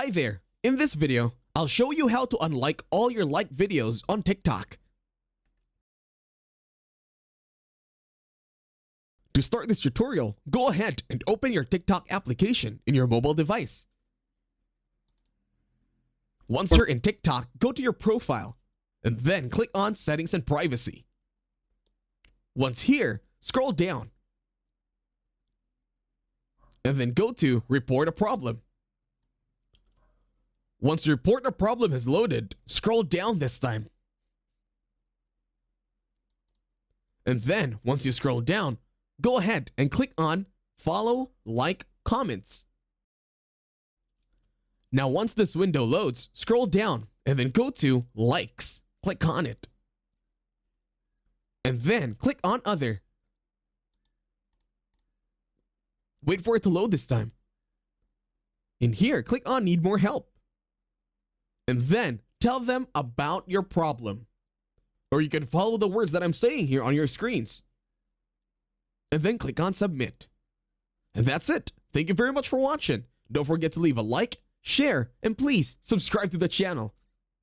Hi there! In this video, I'll show you how to unlike all your liked videos on TikTok. To start this tutorial, go ahead and open your TikTok application in your mobile device. Once you're in TikTok, go to your profile, and then click on Settings and Privacy. Once here, scroll down, and then go to Report a Problem. Once Report a Problem has loaded, scroll down this time. And then, once you scroll down, go ahead and click on Follow, Like, Comments. Now once this window loads, scroll down and then go to Likes. Click on it. And then click on Other. Wait for it to load this time. In here, click on Need More Help. And then tell them about your problem. Or you can follow the words that I'm saying here on your screens. And then click on Submit. And that's it. Thank you very much for watching. Don't forget to leave a like, share, and please subscribe to the channel.